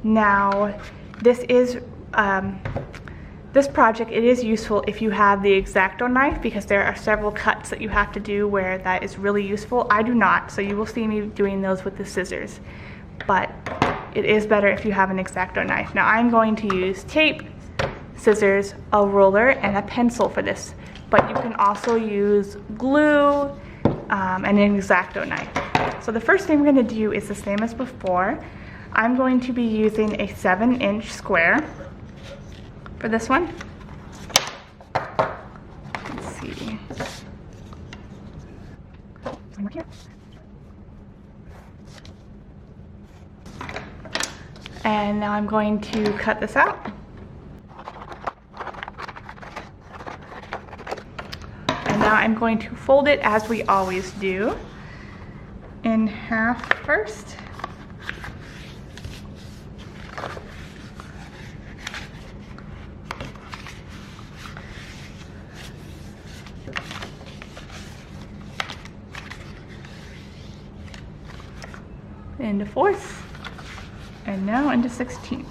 Now, this project, it is useful if you have the X-Acto knife, because there are several cuts that you have to do where that is really useful. I do not, so you will see me doing those with the scissors. But it is better if you have an X-Acto knife. Now I'm going to use tape, scissors, a ruler, and a pencil for this. But you can also use glue and an X-Acto knife. So the first thing we're going to do is the same as before. I'm going to be using a 7-inch square for this one. Let's see. One more here. And now I'm going to cut this out. And now I'm going to fold it as we always do, in half first. Into 4th, and now into 16th.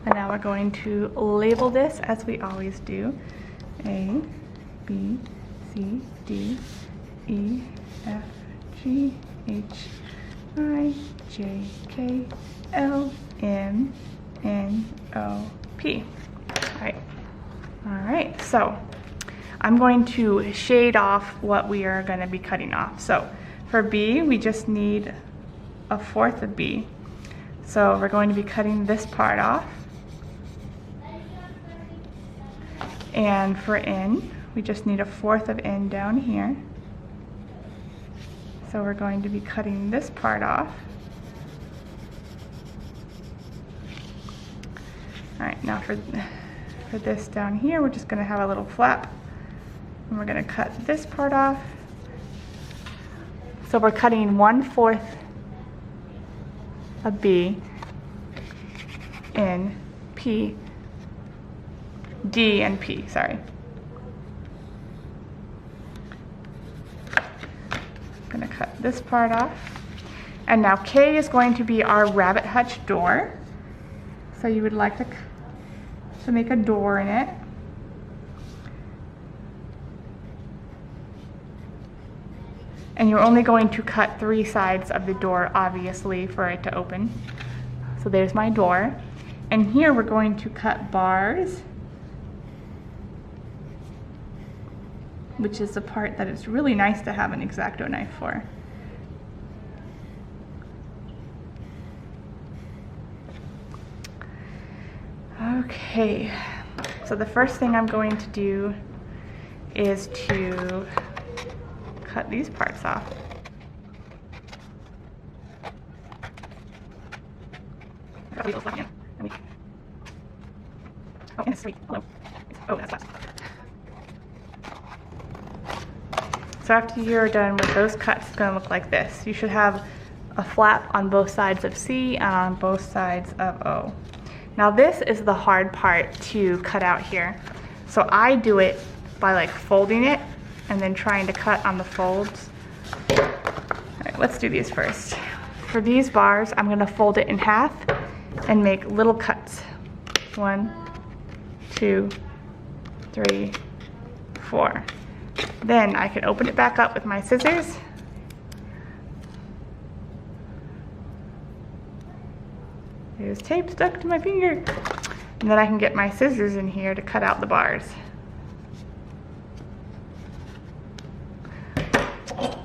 And now we're going to label this as we always do. A, B, C, D, E, F, G, H, I, J, K, L, M, N, O, P. Alright, so I'm going to shade off what we are going to be cutting off. So for B, we just need 1/4 of B. So we're going to be cutting this part off. And for N, we just need 1/4 of N down here. So we're going to be cutting this part off. Alright, now for this down here, we're just going to have a little flap. And we're going to cut this part off. So we're cutting 1/4 of B in P, D and P, sorry. I'm going to cut this part off. And now K is going to be our rabbit hutch door. So you would like to make a door in it. And you're only going to cut 3 sides of the door, obviously, for it to open. So there's my door. And here we're going to cut bars, which is the part that it's really nice to have an X-Acto knife for. Okay, so the first thing I'm going to do is to cut these parts off. Oh, and it's straight. Hello. Oh, that's fast. So after you're done with those cuts, it's going to look like this. You should have a flap on both sides of C and on both sides of O. Now this is the hard part to cut out here. So I do it by like folding it and then trying to cut on the folds. All right, let's do these first. For these bars, I'm going to fold it in half and make little cuts. 1, 2, 3, 4. Then I can open it back up with my scissors. There's tape stuck to my finger. And then I can get my scissors in here to cut out the bars.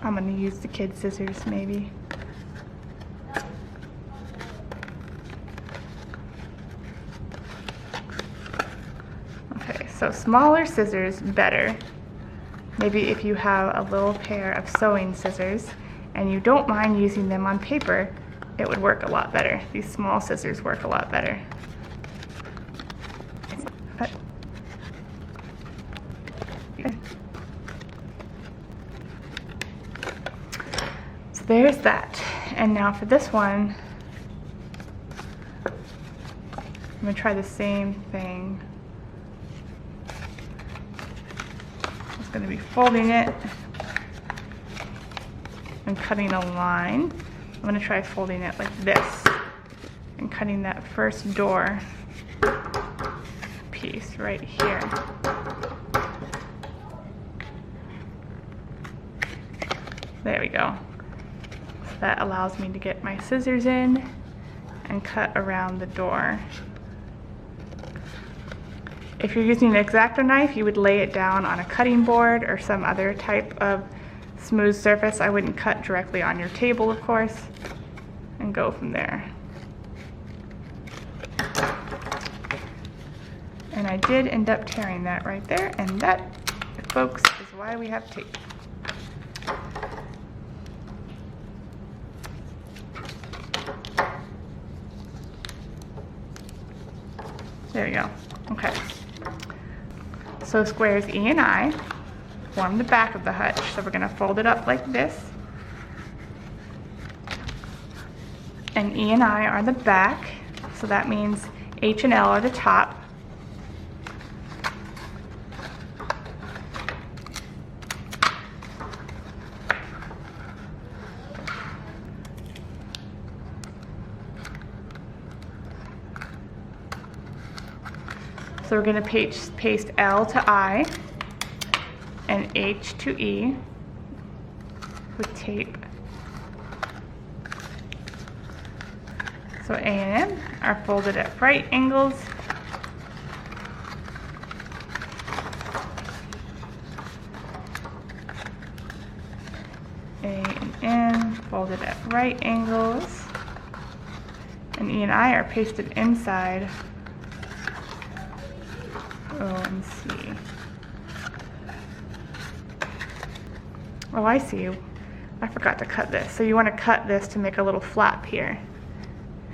I'm going to use the kid scissors maybe. Okay, so smaller scissors, better. Maybe if you have a little pair of sewing scissors and you don't mind using them on paper, it would work a lot better. These small scissors work a lot better. So there's that. And now for this one, I'm gonna try the same thing. It's gonna be folding it and cutting a line. I'm gonna try folding it like this and cutting that first door piece right here. There we go. So that allows me to get my scissors in and cut around the door. If you're using an X-Acto knife, you would lay it down on a cutting board or some other type of smooth surface. I wouldn't cut directly on your table, of course, and go from there. And I did end up tearing that right there, and that, folks, is why we have tape. There we go. Okay. So squares E and I form the back of the hutch. So we're going to fold it up like this. And E and I are the back. So that means H and L are the top. So we're going to paste L to I and H to E with tape. So A and M are folded at right angles. A and N folded at right angles. And E and I are pasted inside O and C. Oh, I see. I forgot to cut this. So you want to cut this to make a little flap here.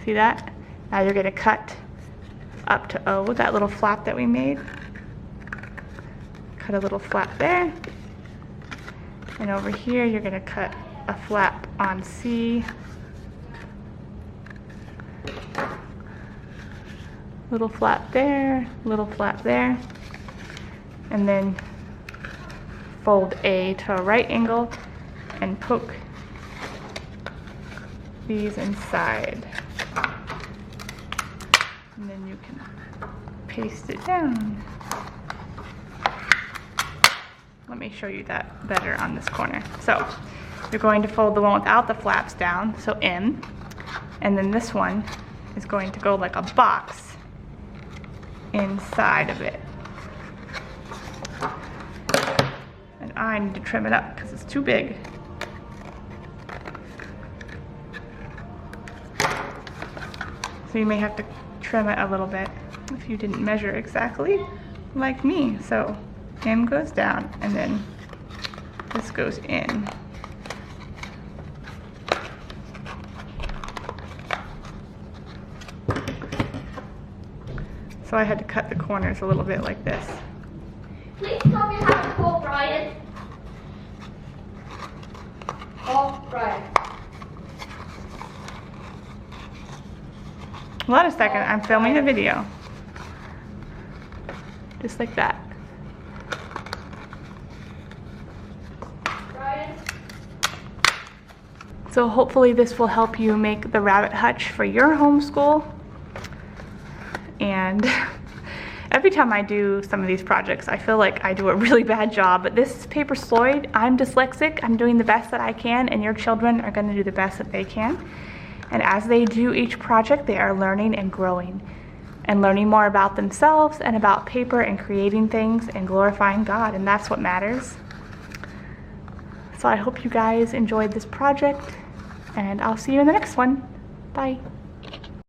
See that? Now you're going to cut up to O, that little flap that we made. Cut a little flap there. And over here you're going to cut a flap on C. Little flap there, little flap there. And then fold A to a right angle and poke these inside. And then you can paste it down. Let me show you that better on this corner. So you're going to fold the one without the flaps down, so M, and then this one is going to go like a box inside of it. And I need to trim it up because it's too big. So you may have to trim it a little bit if you didn't measure exactly like me. So M goes down and then this goes in. So I had to cut the corners a little bit like this. Please tell me how to pull, Brian. Oh, Brian. Hold on a second, I'm filming a video. Just like that. Brian. So hopefully this will help you make the rabbit hutch for your homeschool. And every time I do some of these projects, I feel like I do a really bad job, but this is paper Sloyd. I'm dyslexic, I'm doing the best that I can, and your children are gonna do the best that they can. And as they do each project, they are learning and growing and learning more about themselves and about paper and creating things and glorifying God, and that's what matters. So I hope you guys enjoyed this project, and I'll see you in the next one. Bye.